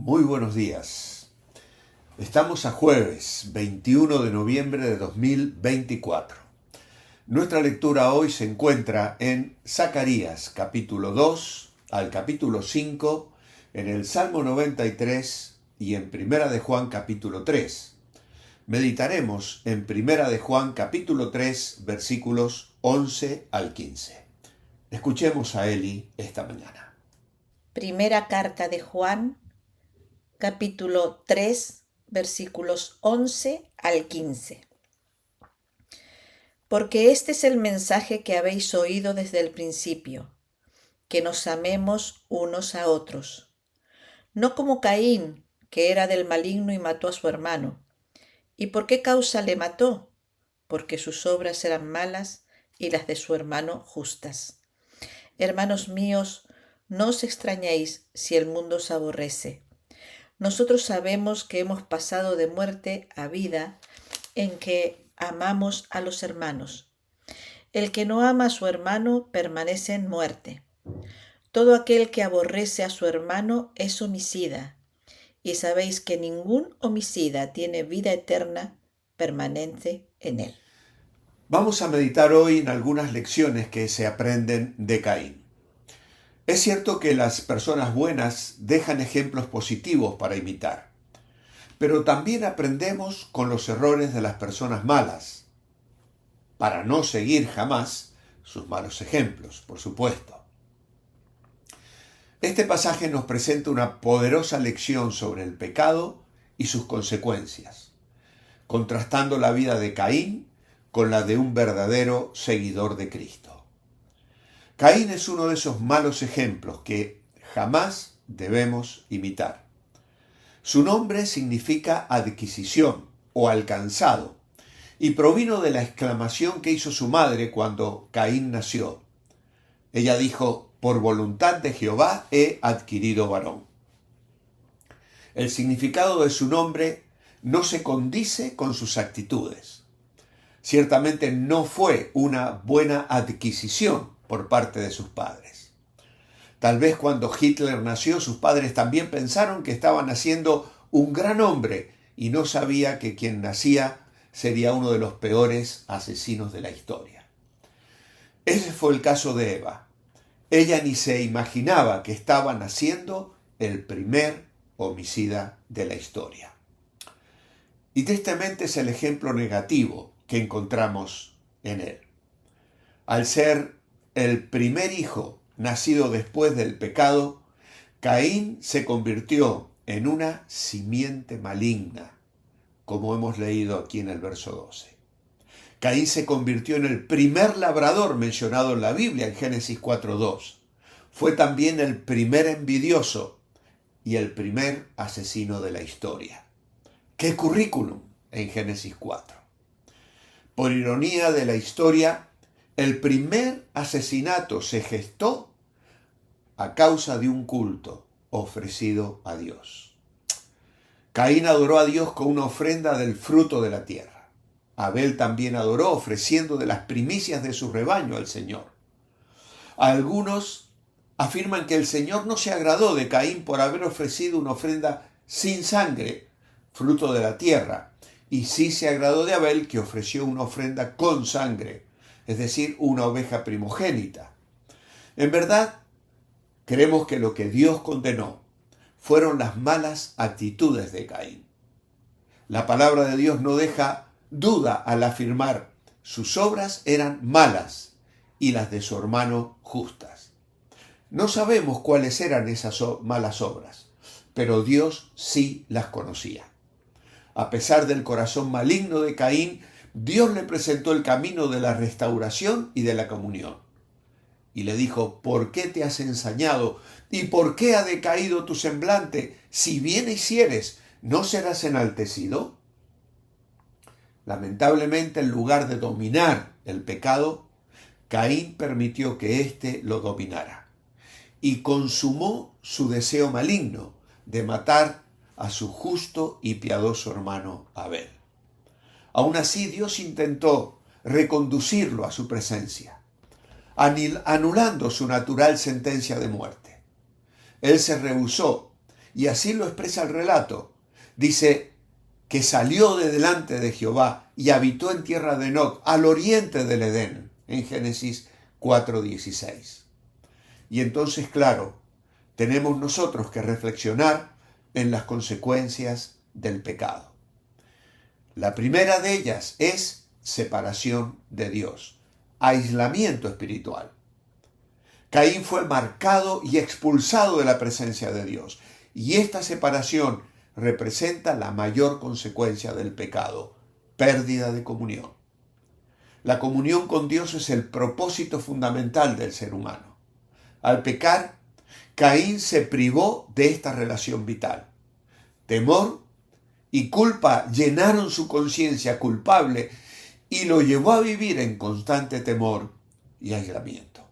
Muy buenos días. Estamos a jueves 21 de noviembre de 2024. Nuestra lectura hoy se encuentra en Zacarías capítulo 2 al capítulo 5, en el Salmo 93 y en Primera de Juan capítulo 3. Meditaremos en Primera de Juan capítulo 3 versículos 11 al 15. Escuchemos a Eli esta mañana. Primera carta de Juan, capítulo 3, versículos 11 al 15. Porque este es el mensaje que habéis oído desde el principio, que nos amemos unos a otros. No como Caín, que era del maligno y mató a su hermano. ¿Y por qué causa le mató? Porque sus obras eran malas y las de su hermano justas. Hermanos míos, no os extrañéis si el mundo os aborrece. Nosotros sabemos que hemos pasado de muerte a vida en que amamos a los hermanos. El que no ama a su hermano permanece en muerte. Todo aquel que aborrece a su hermano es homicida, y sabéis que ningún homicida tiene vida eterna permanente en él. Vamos a meditar hoy en algunas lecciones que se aprenden de Caín. Es cierto que las personas buenas dejan ejemplos positivos para imitar, pero también aprendemos con los errores de las personas malas, para no seguir jamás sus malos ejemplos, por supuesto. Este pasaje nos presenta una poderosa lección sobre el pecado y sus consecuencias, contrastando la vida de Caín con la de un verdadero seguidor de Cristo. Caín es uno de esos malos ejemplos que jamás debemos imitar. Su nombre significa adquisición o alcanzado y provino de la exclamación que hizo su madre cuando Caín nació. Ella dijo: por voluntad de Jehová he adquirido varón. El significado de su nombre no se condice con sus actitudes. Ciertamente no fue una buena adquisición por parte de sus padres. Tal vez cuando Hitler nació, sus padres también pensaron que estaban haciendo un gran hombre y no sabía que quien nacía sería uno de los peores asesinos de la historia. Ese fue el caso de Eva. Ella ni se imaginaba que estaba naciendo el primer homicida de la historia. Y tristemente es el ejemplo negativo que encontramos en él. Al ser el primer hijo nacido después del pecado, Caín se convirtió en una simiente maligna, como hemos leído aquí en el verso 12. Caín se convirtió en el primer labrador mencionado en la Biblia, en Génesis 4:2. Fue también el primer envidioso y el primer asesino de la historia. ¡Qué currículum en Génesis 4! Por ironía de la historia, el primer asesinato se gestó a causa de un culto ofrecido a Dios. Caín adoró a Dios con una ofrenda del fruto de la tierra. Abel también adoró ofreciendo de las primicias de su rebaño al Señor. Algunos afirman que el Señor no se agradó de Caín por haber ofrecido una ofrenda sin sangre, fruto de la tierra, y sí se agradó de Abel, que ofreció una ofrenda con sangre, es decir, una oveja primogénita. En verdad, creemos que lo que Dios condenó fueron las malas actitudes de Caín. La palabra de Dios no deja duda al afirmar: sus obras eran malas y las de su hermano justas. No sabemos cuáles eran esas malas obras, pero Dios sí las conocía. A pesar del corazón maligno de Caín, Dios le presentó el camino de la restauración y de la comunión. Y le dijo: ¿por qué te has ensañado? ¿Y por qué ha decaído tu semblante? Si bien hicieres, ¿no serás enaltecido? Lamentablemente, en lugar de dominar el pecado, Caín permitió que éste lo dominara y consumó su deseo maligno de matar a su justo y piadoso hermano Abel. Aún así, Dios intentó reconducirlo a su presencia, anulando su natural sentencia de muerte. Él se rehusó Y así lo expresa el relato. Dice que salió de delante de Jehová y habitó en tierra de Noc, al oriente del Edén, en Génesis 4:16. Y entonces, claro, tenemos nosotros que reflexionar en las consecuencias del pecado. La primera de ellas es separación de Dios, aislamiento espiritual. Caín fue marcado y expulsado de la presencia de Dios, y esta separación representa la mayor consecuencia del pecado, pérdida de comunión. La comunión con Dios es el propósito fundamental del ser humano. Al pecar, Caín se privó de esta relación vital. Temor y culpa llenaron su conciencia culpable y lo llevó a vivir en constante temor y aislamiento.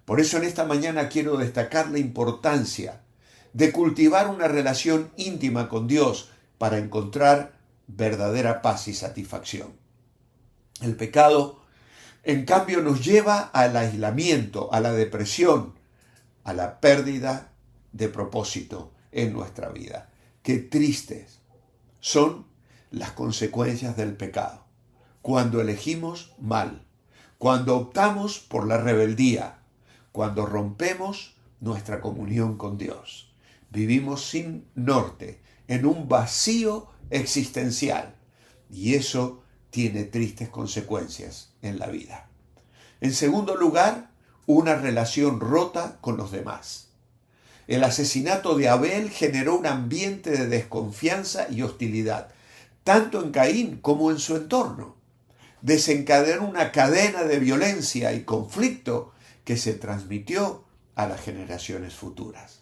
Por eso en esta mañana quiero destacar la importancia de cultivar una relación íntima con Dios para encontrar verdadera paz y satisfacción. El pecado, en cambio, nos lleva al aislamiento, a la depresión, a la pérdida de propósito en nuestra vida. Qué tristes son las consecuencias del pecado. Cuando elegimos mal, cuando optamos por la rebeldía, cuando rompemos nuestra comunión con Dios. Vivimos sin norte, en un vacío existencial, y eso tiene tristes consecuencias en la vida. En segundo lugar, una relación rota con los demás. El asesinato de Abel generó un ambiente de desconfianza y hostilidad, tanto en Caín como en su entorno. Desencadenó una cadena de violencia y conflicto que se transmitió a las generaciones futuras.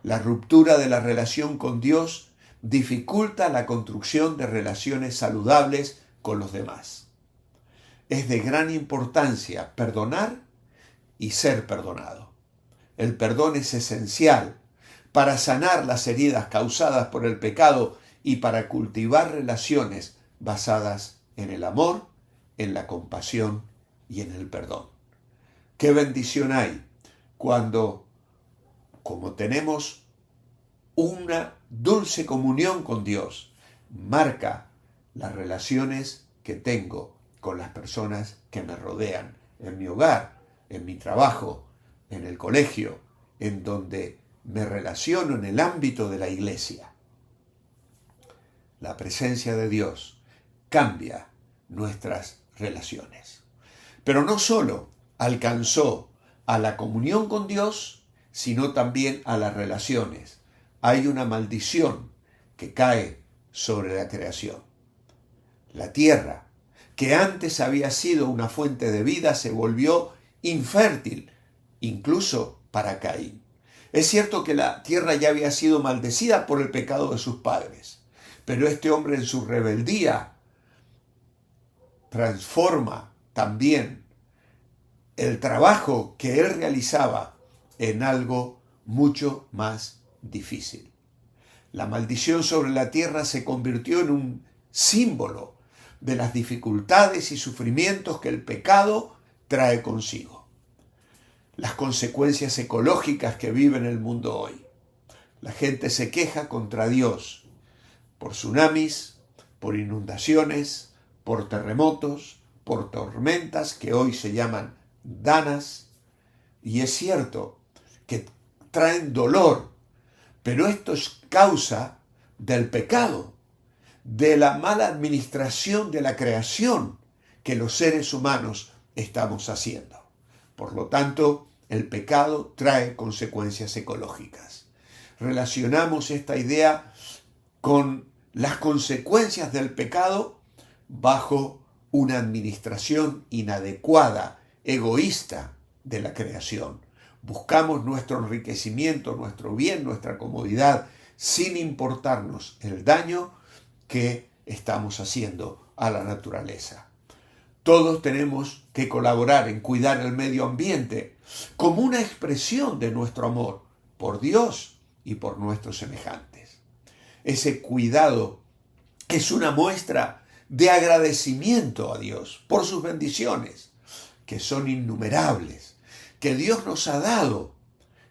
La ruptura de la relación con Dios dificulta la construcción de relaciones saludables con los demás. Es de gran importancia perdonar y ser perdonado. El perdón es esencial para sanar las heridas causadas por el pecado y para cultivar relaciones basadas en el amor, en la compasión y en el perdón. Qué bendición hay cuando, como tenemos una dulce comunión con Dios, marca las relaciones que tengo con las personas que me rodean, en mi hogar, en mi trabajo, en el colegio, en donde me relaciono en el ámbito de la iglesia. La presencia de Dios cambia nuestras relaciones. Pero no solo alcanzó a la comunión con Dios, sino también a las relaciones. Hay una maldición que cae sobre la creación. La tierra, que antes había sido una fuente de vida, se volvió infértil, incluso para Caín. Es cierto que la tierra ya había sido maldecida por el pecado de sus padres, pero este hombre en su rebeldía transforma también el trabajo que él realizaba en algo mucho más difícil. La maldición sobre la tierra se convirtió en un símbolo de las dificultades y sufrimientos que el pecado trae consigo. Las consecuencias ecológicas que vive en el mundo hoy. La gente se queja contra Dios por tsunamis, por inundaciones, por terremotos, por tormentas que hoy se llaman danas, y es cierto que traen dolor, pero esto es causa del pecado, de la mala administración de la creación que los seres humanos estamos haciendo. Por lo tanto, el pecado trae consecuencias ecológicas. Relacionamos esta idea con las consecuencias del pecado bajo una administración inadecuada, egoísta de la creación. Buscamos nuestro enriquecimiento, nuestro bien, nuestra comodidad, sin importarnos el daño que estamos haciendo a la naturaleza. Todos tenemos que colaborar en cuidar el medio ambiente como una expresión de nuestro amor por Dios y por nuestros semejantes. Ese cuidado es una muestra de agradecimiento a Dios por sus bendiciones, que son innumerables, que Dios nos ha dado,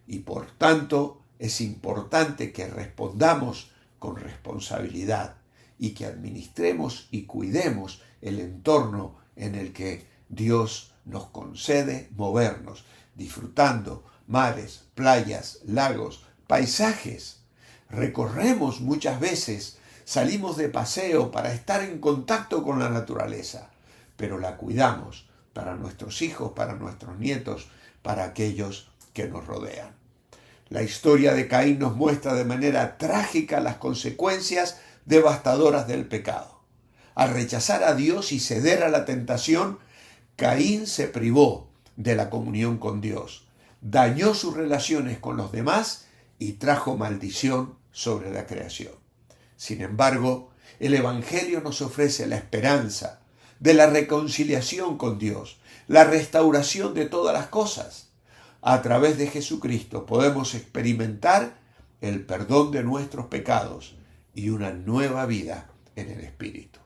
y por tanto es importante que respondamos con responsabilidad y que administremos y cuidemos el entorno en el que Dios nos concede movernos, disfrutando mares, playas, lagos, paisajes. Recorremos muchas veces, salimos de paseo para estar en contacto con la naturaleza, pero la cuidamos para nuestros hijos, para nuestros nietos, para aquellos que nos rodean. La historia de Caín nos muestra de manera trágica las consecuencias devastadoras del pecado. Al rechazar a Dios y ceder a la tentación, Caín se privó de la comunión con Dios, dañó sus relaciones con los demás y trajo maldición sobre la creación. Sin embargo, el Evangelio nos ofrece la esperanza de la reconciliación con Dios, la restauración de todas las cosas. A través de Jesucristo podemos experimentar el perdón de nuestros pecados y una nueva vida en el Espíritu.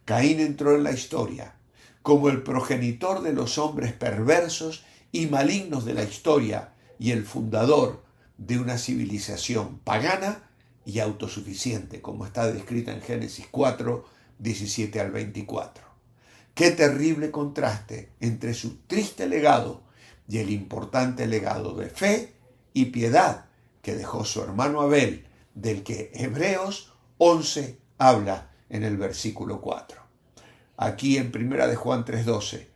Caín entró en la historia como el progenitor de los hombres perversos y malignos de la historia y el fundador de una civilización pagana y autosuficiente, como está descrita en Génesis 4, 17 al 24. Qué terrible contraste entre su triste legado y el importante legado de fe y piedad que dejó su hermano Abel, del que Hebreos 11 habla en el versículo 4. Aquí en 1 de Juan 3:12.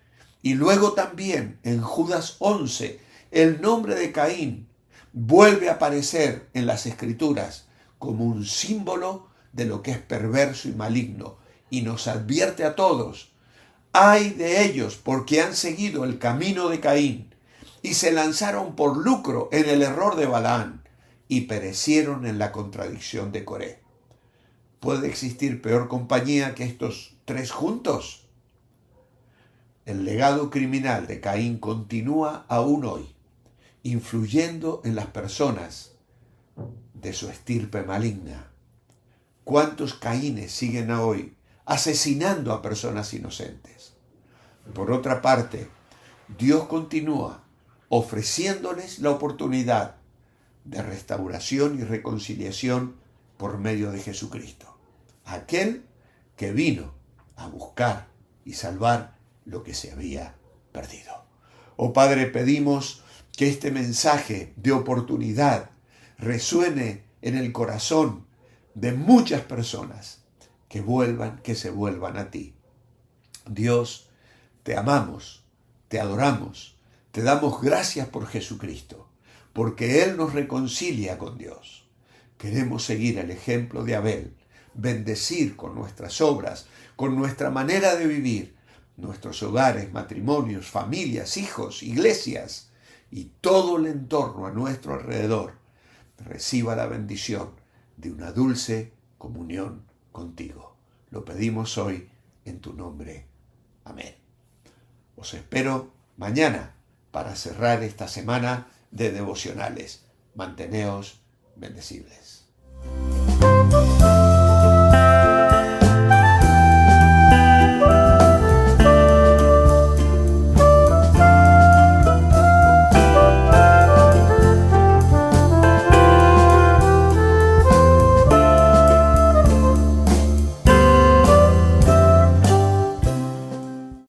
Y luego también en Judas 11, el nombre de Caín vuelve a aparecer en las Escrituras como un símbolo de lo que es perverso y maligno, y nos advierte a todos: ay de ellos, porque han seguido el camino de Caín y se lanzaron por lucro en el error de Balaán y perecieron en la contradicción de Coré. ¿Puede existir peor compañía que estos tres juntos? El legado criminal de Caín continúa aún hoy, influyendo en las personas de su estirpe maligna. ¿Cuántos Caínes siguen hoy asesinando a personas inocentes? Por otra parte, Dios continúa ofreciéndoles la oportunidad de restauración y reconciliación por medio de Jesucristo, aquel que vino a buscar y salvar lo que se había perdido. Oh Padre, pedimos que este mensaje de oportunidad resuene en el corazón de muchas personas que se vuelvan a ti. Dios, te amamos, te adoramos, te damos gracias por Jesucristo, porque Él nos reconcilia con Dios. Queremos seguir el ejemplo de Abel, bendecir con nuestras obras, con nuestra manera de vivir, nuestros hogares, matrimonios, familias, hijos, iglesias y todo el entorno a nuestro alrededor reciba la bendición de una dulce comunión contigo. Lo pedimos hoy en tu nombre. Amén. Os espero mañana para cerrar esta semana de devocionales. Manteneos bendecibles.